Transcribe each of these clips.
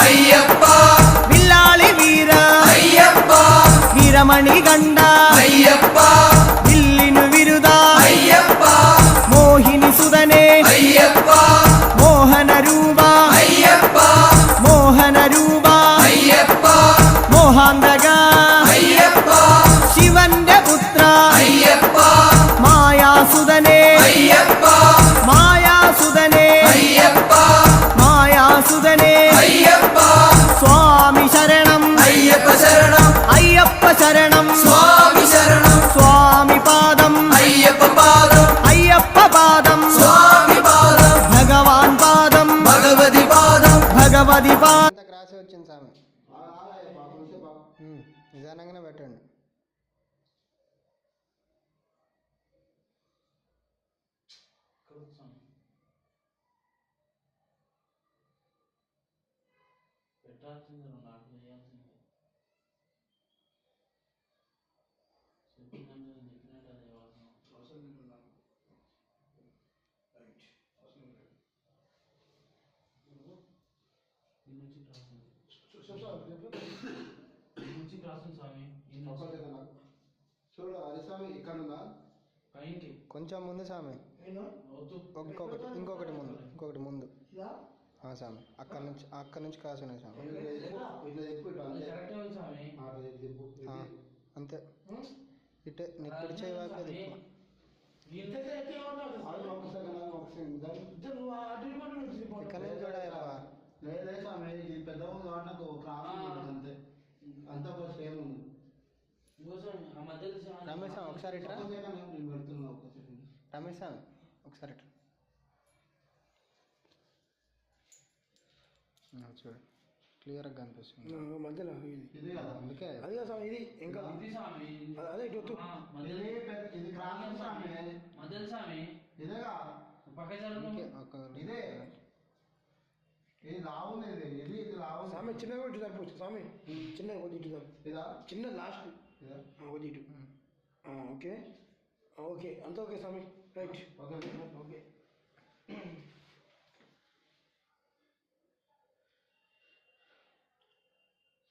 అయ్యప్ప విల్లాళి వీర అయ్యప్ప వీరమణి గండ అయ్యప్ప విల్లిను విరుదా అయ్యప్ప మోహిని సుదనే అయ్యప్ప మోహన రూపా అయ్యప్ప మోహన రూపా అయ్యప్ప మోహాందగా అయ్యప్ప శివన్య పుత్ర అయ్యప్ప మాయాసుదనే అయ్యప్ప మాయాసుదనే అయ్యప్ప మాయాసుదనే అయ్యప్ప స్వామి శరణం అయ్యప్ప శరణం అయ్యప్ప శరణం స్వామి శరణం స్వామి పాదం అయ్యప్ప పాదం అయ్యప్ప పాదం స్వామి పాదం భగవాన్ పాదం భగవతి పాదం భగవతి పాదం రాసి వచ్చింది స్వామి నిదానంగానే పెట్టండి. పెట్టాల్సిందే నాకు చేయాల్సిందే చెప్పినట్టు నేను చెప్పినట్టు అదే అవసరం నుంచి క్రాసింగ్ స్వామి చూడు అది స్వామి ఇక్కడ ఉందా పైకి కొంచెం ముందు స్వామి ఇంకొకటి ముందు స్వామి అక్కడ నుంచి క్రాస్ ఉన్నాయి స్వామి అంతే ఇటే నీకు పిడిచే వైపు ఇక్కడ నుంచి కూడా లేదు స్వామి ఇది పెద్ద ఉంది కాబట్టి నాకు అంతే అంతా సేమ్ ఉంది. రమేష్ స్వామి ఒకసారి ఇట్రా నేను పెడుతున్నా రమేష్ స్వామి ఒకసారి ఇట్రా చూడు క్లియర్గా కనిపిస్తుంది మధ్యలో ఇది కదా అందుకే అది కదా స్వామి ఇది ఇంకా అదే ఇటు ఇది క్రాస్ స్వామి మధ్యలో స్వామి ఇదేగా పక్క ఇదే ఇది లావుంది ఇది లావు స్వామి చిన్నగా ఇటు సరిపోవచ్చు స్వామి చిన్నగా కొద్ది ఇటు ఇదా చిన్న లాస్ట్ ఇదా కొద్ది ఇటు ఓకే ఓకే అంతా ఓకే స్వామి రైట్ ఓకే ఓకే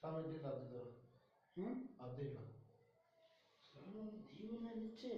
స్వామి అద్దె అద్దె జీవనాన్ని ఇచ్చే